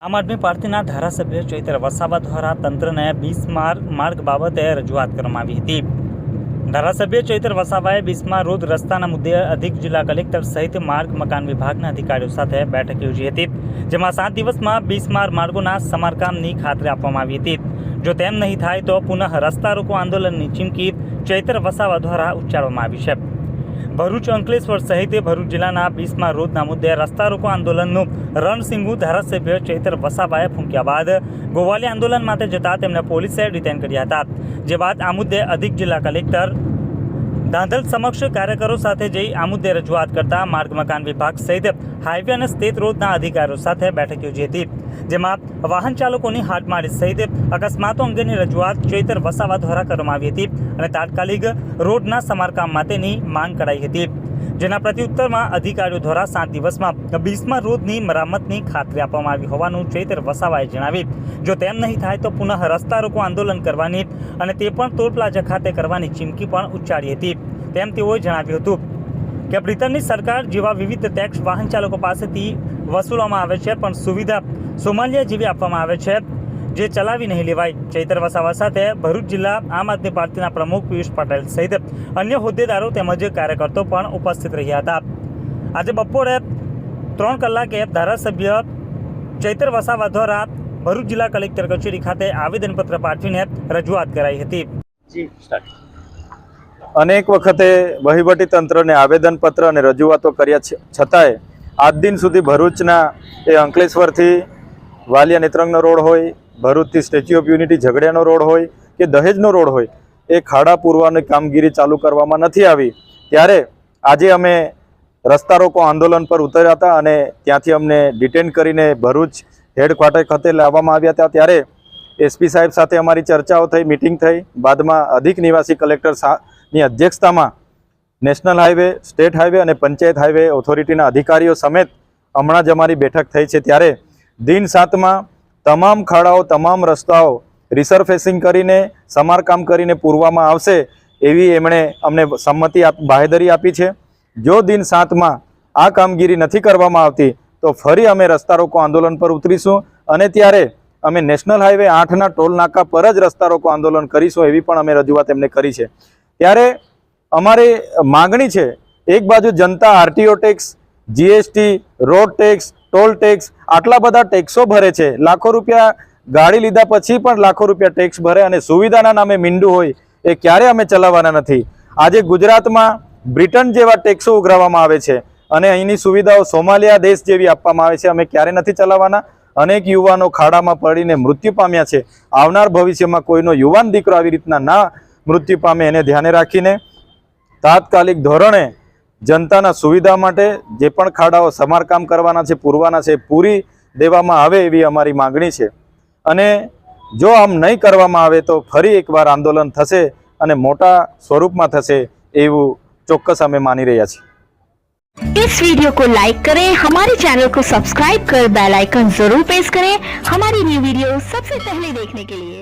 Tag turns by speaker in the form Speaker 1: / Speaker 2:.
Speaker 1: આમ આદમી પાર્ટીના ધારાસભ્ય ચૈતર વસાવા દ્વારા તંત્રને બિસ્માર માર્ગ બાબતે રજૂઆત કરવામાં આવી હતી। ધારાસભ્ય ચૈતર વસાવાએ બિસ્માર રોડ રસ્તાના મુદ્દે અધિક જિલ્લા કલેક્ટર સહિત માર્ગ મકાન વિભાગના અધિકારીઓ સાથે બેઠક યોજી હતી, જેમાં 7 દિવસમાં બિસ્માર માર્ગોના સમારકામની ખાતરી આપવામાં આવી હતી। જો તેમ નહીં થાય તો પુનઃ રસ્તા રોકો આંદોલનની ચીમકી ચૈતર વસાવા દ્વારા ઉચ્ચારવામાં આવી છે। ભરૂચ, અંકલેશ્વર સહિત ભરૂચ જિલ્લાના બિસ્માર રોડના મુદ્દે રસ્તા રોકો આંદોલનનું રણસિંગુ ધારાસભ્ય ચૈતર વસાવાએ ફૂંક્યા બાદ ગોવાલી આંદોલન માટે જતા તેમને પોલીસે ડિટેન કર્યા હતા। જે બાદ આ મુદ્દે અધિક જિલ્લા કલેક્ટર ધાંધલ સમક્ષ કાર્યકરો સાથે જઈ આ મુદ્દે રજૂઆત કરતા માર્ગ મકાન વિભાગ સહિત હાઈવે અને સ્ટેટ રોડના અધિકારીઓ સાથે બેઠક યોજી હતી, જેમાં વાહન ચાલકોની હાડમારી સહિત અકસ્માતો અંગેની રજૂઆત ચૈતર વસાવા દ્વારા કરવામાં આવી હતી અને તાત્કાલિક રોડના સમારકામ માટેની માંગ કરાઈ હતી। જેના પ્રત્યુત્તરમાં અધિકારીઓ દ્વારા 7 દિવસમાં બિસ્માર રોડની મરામતની ખાતરી આપવામાં આવી હોવાનું ચૈતર વસાવાએ જણાવી। જો તેમ નહીં થાય તો પુનઃ રસ્તા રોકો આંદોલન કરવાની અને તે પણ ટોલ પ્લાઝા ખાતે કરવાની ચીમકી પણ ઉચ્ચારી હતી। તેમ તેઓએ જણાવ્યું હતું કે બ્રિટનની સરકાર જેવા વિવિધ ટેક્સ વાહન ચાલકો પાસેથી વસૂલવામાં આવે છે, પણ સુવિધા સોમાલિયા જેવી આપવામાં આવે છે, જે ચલાવી નહીં લેવાય। ચૈતર વસાવા સાથે ભરૂચ જિલ્લા આમ આદમી પાર્ટીના પ્રમુખ પિયુષ પટેલ સહિત અન્ય હોદ્દેદારો તેમજ કાર્યકર્તાઓ પણ ઉપસ્થિત રહ્યા હતા। આજે બપોરે 3 કલાકે ધારાસભ્ય ચૈતર વસાવા દ્વારા ભરૂચ જિલ્લા કલેક્ટર કચેરી ખાતે આવેદનપત્ર પાઠવીને રજૂઆત કરાઈ હતી।
Speaker 2: અનેક વખતે વહીવટી તંત્રને આવેદનપત્ર અને રજૂઆતો કર્યા છતાંય આજ દિન સુધી ભરૂચના એ અંકલેશ્વરથી વાલિયા નેત્રંગનો રોડ હોય, ભરૂચથી સ્ટેચ્યુ ઓફ યુનિટી ઝઘડિયાનો રોડ હોય કે દહેજનો રોડ હોય, એ ખાડા પૂરવાની કામગીરી ચાલુ કરવામાં નથી આવી। ત્યારે આજે અમે રસ્તા રોકો આંદોલન પર ઉતર્યા હતા અને ત્યાંથી અમને ડિટેન કરીને ભરૂચ હેડક્વાર્ટર ખાતે લાવવામાં આવ્યા હતા। ત્યારે એસપી સાહેબ સાથે અમારી ચર્ચાઓ થઈ, મિટિંગ થઈ, બાદમાં અધિક નિવાસી કલેક્ટરની અધ્યક્ષતામાં નેશનલ હાઈવે, સ્ટેટ હાઈવે અને પંચાયત હાઈવે ઓથોરિટીના અધિકારીઓ સમેત હમણાં જ અમારી બેઠક થઈ છે। ત્યારે દિન 7માં તમામ ખાડાઓ, તમામ રસ્તાઓ રિસરફેસિંગ કરીને સમારકામ કરીને પૂરવામાં આવશે એવી એમણે અમને સંમતિ બાહેધરી આપી છે। જો દિન 7માં આ કામગીરી નથી કરવામાં આવતી તો ફરી અમે રસ્તા રોકો આંદોલન પર ઉતરીશું અને ત્યારે અમે નેશનલ હાઈવે 8ના ટોલ નાકા પર જ રસ્તા રોકો આંદોલન કરીશું એવી પણ અમે રજૂઆત એમને કરી છે। ત્યારે અમારી માગણી છે, એક બાજુ જનતા RTO tax, GST, road tax, toll tax આટલા બધા ટેક્સો ભરે છે, લાખો રૂપિયા ગાડી લીધા પછી પણ લાખો રૂપિયા ટેક્સ ભરે અને સુવિધાના નામે મીંડું હોય એ ક્યારે અમે ચલાવવાના નથી। આજે ગુજરાતમાં બ્રિટન જેવા ટેક્સો ઉઘરાવવામાં આવે છે અને અહીંની સુવિધાઓ સોમાલિયા દેશ જેવી આપવામાં આવે છે, અમે ક્યારે નથી ચલાવવાના। અનેક યુવાનો ખાડામાં પડીને મૃત્યુ પામ્યા છે। આવનાર ભવિષ્યમાં કોઈનો યુવાન દીકરો આવી રીતના ના મૃત્યુ પામે એને ધ્યાને રાખીને તાત્કાલિક ધોરણે જનતાના સુવિધા માટે જે પણ ખાડાઓ સમારકામ કરવાના છે, પૂરવાના છે, પૂરી દેવામાં આવે એવી અમારી માગણી છે। અને જો આમ નહીં કરવામાં આવે તો ફરી એકવાર આંદોલન થશે અને મોટા સ્વરૂપમાં થશે એવું ચોક્કસ અમે માની રહ્યા છીએ।
Speaker 3: इस वीडियो को लाइक करें, हमारे चैनल को सब्सक्राइब कर बेल आइकन जरूर प्रेस करें हमारी न्यू वीडियो सबसे पहले देखने के लिए।